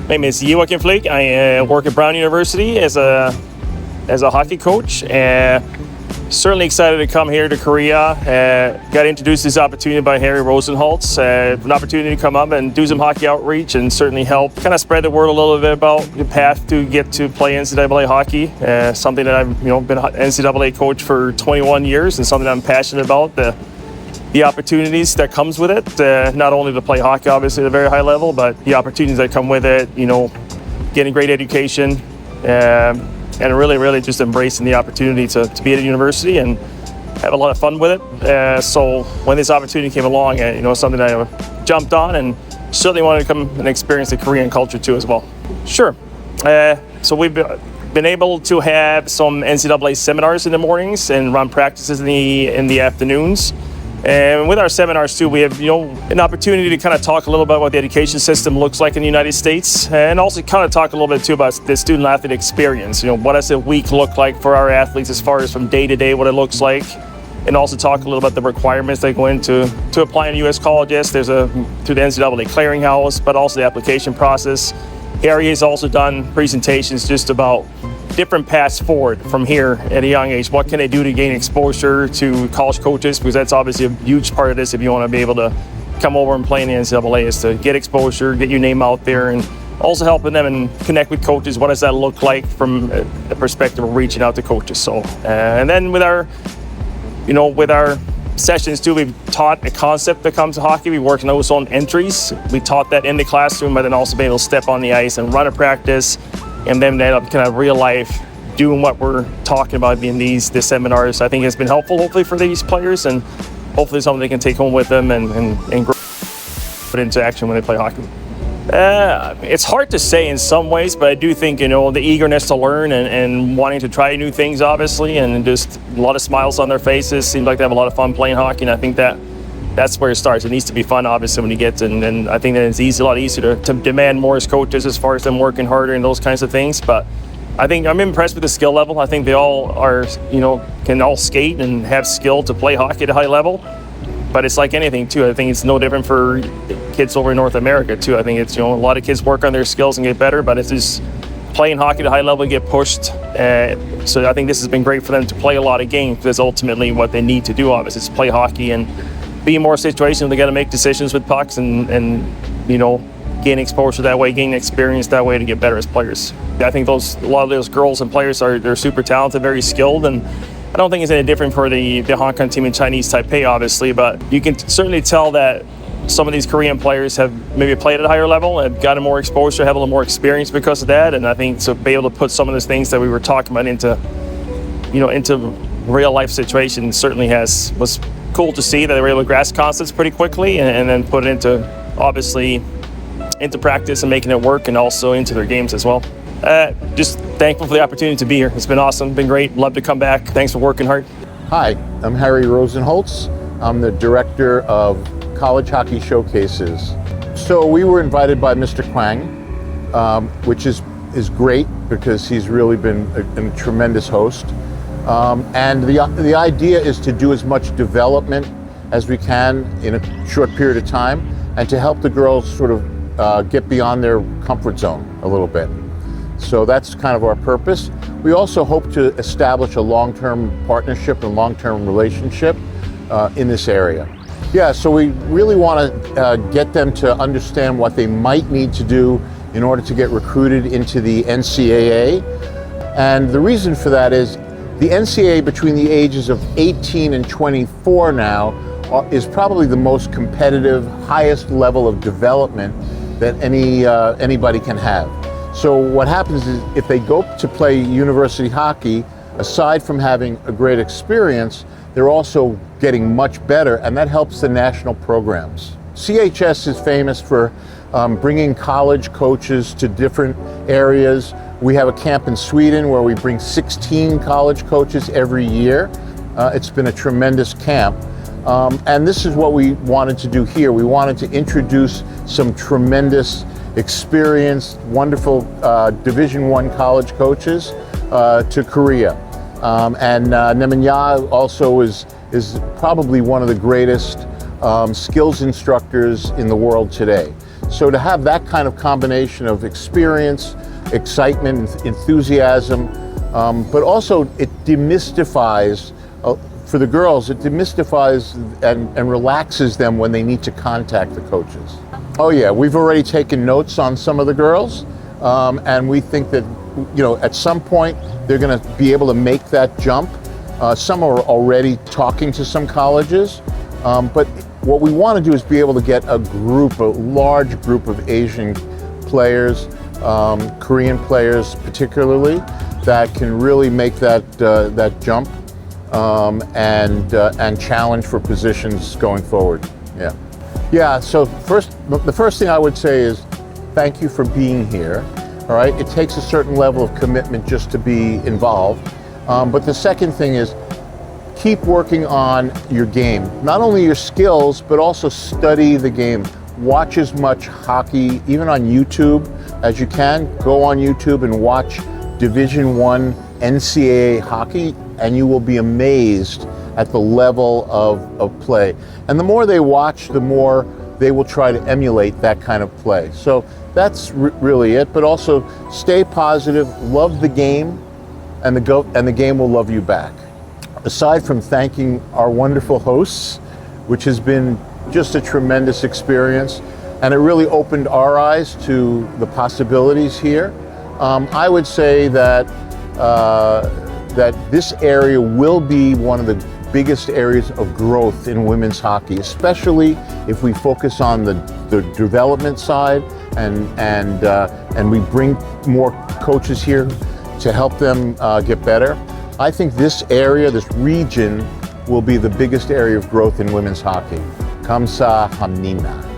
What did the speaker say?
name is Joachim Flick. I work at Brown University as a hockey coach. Certainly excited to come here to Korea. Got introduced to this opportunity by Harry Rosenholtz. An opportunity to come up and do some hockey outreach and certainly help kind of spread the word a little bit about the path to get to play NCAA hockey. Something that I've been an NCAA coach for 21 years and something I'm passionate about. The opportunities that comes with it, not only to play hockey obviously at a very high level, but the opportunities that come with it, getting great education, and really just embracing the opportunity to be at a university and have a lot of fun with it. So when this opportunity came along, something I jumped on and certainly wanted to come and experience the Korean culture too as well. Sure. So we've been able to have some NCAA seminars in the mornings and run practices in the afternoons. And with our seminars too, we have an opportunity to kind of talk a little bit about what the education system looks like in the United States, and also kind of talk a little bit too about the student athlete experience. What does a week look like for our athletes as far as from day to day what it looks like, and also talk a little about the requirements that go into applying to U.S. colleges. There's through the NCAA clearinghouse, but also the application process. Harry has also done presentations just about different paths forward from here at a young age. What can they do to gain exposure to college coaches? Because that's obviously a huge part of this if you want to be able to come over and play in the NCAA, is to get exposure, get your name out there, and also helping them and connect with coaches. What does that look like from the perspective of reaching out to coaches? So, and then with our sessions too, we've taught a concept that comes to hockey. We work on those on entries. We taught that in the classroom, but then also be able to step on the ice and run a practice, and then end up kind of real life doing what we're talking about in these seminars. I think it's been helpful, hopefully, for these players, and hopefully something they can take home with them and put into action when they play hockey. It's hard to say in some ways, but I do think, the eagerness to learn and wanting to try new things, obviously, and just a lot of smiles on their faces. Seems like they have a lot of fun playing hockey, and I think that's where it starts. It needs to be fun, obviously, when you get to, and I think that it's a lot easier to demand more as coaches as far as them working harder and those kinds of things. But I think I'm impressed with the skill level. I think they all are, can all skate and have skill to play hockey at a high level. But it's like anything too. I think it's no different for kids over in North America too. I think it's, a lot of kids work on their skills and get better, but it's just playing hockey at a high level and get pushed. So I think this has been great for them to play a lot of games. That's ultimately what they need to do, obviously, is play hockey and be in more situations where they got to make decisions with pucks and gain exposure that way, gain experience that way to get better as players. I think a lot of those girls and players they're super talented, very skilled, and I don't think it's any different for the Hong Kong team in Chinese Taipei, obviously, but you can certainly tell that some of these Korean players have maybe played at a higher level, have gotten more exposure, have a little more experience because of that, and I think to be able to put some of those things that we were talking about into real life situations certainly was cool to see that they were able to grasp concepts pretty quickly and then put it into practice and making it work, and also into their games as well. Just thankful for the opportunity to be here. It's been awesome, been great, love to come back. Thanks for working hard. Hi, I'm Harry Rosenholtz. I'm the director of College Hockey Showcases. So we were invited by Mr. Kwang, which is great because he's really been a tremendous host. And the idea is to do as much development as we can in a short period of time, and to help the girls sort of get beyond their comfort zone a little bit. So that's kind of our purpose. We also hope to establish a long-term partnership and long-term relationship in this area. Yeah, so we really want to get them to understand what they might need to do in order to get recruited into the Ncaa. And the reason for that is the Ncaa between the ages of 18 and 24 now is probably the most competitive, highest level of development that anybody can have. So what happens is if they go to play university hockey, aside from having a great experience, they're also getting much better, and that helps the national programs. CHS is famous for bringing college coaches to different areas. We have a camp in Sweden where we bring 16 college coaches every year. It's been a tremendous camp. And this is what we wanted to do here. We wanted to introduce some tremendous, experienced, wonderful Division I college coaches to Korea. And Ncaa also is probably one of the greatest skills instructors in the world today. So to have that kind of combination of experience, excitement, enthusiasm, but also it demystifies, for the girls, it demystifies and relaxes them when they need to contact the coaches. Oh yeah, we've already taken notes on some of the girls, and we think that, you know, at some point they're going to be able to make that jump. Some are already talking to some colleges, but what we want to do is be able to get a large group of Asian players, Korean players particularly, that can really make that jump and challenge for positions going forward. Yeah. So the first thing I would say is thank you for being here. All right. It takes a certain level of commitment just to be involved. But the second thing is keep working on your game. Not only your skills, but also study the game. Watch as much hockey, even on YouTube, as you can. Go on YouTube and watch Division I NCAA hockey, and you will be amazed at the level of play. And the more they watch, the more they will try to emulate that kind of play. So that's really it, but also stay positive, love the game, and the game will love you back. Aside from thanking our wonderful hosts, which has been just a tremendous experience, and it really opened our eyes to the possibilities here, I would say that this area will be one of the biggest areas of growth in women's hockey, especially if we focus on the development side and we bring more coaches here to help them get better. I think this area, this region, will be the biggest area of growth in women's hockey. 감사합니다.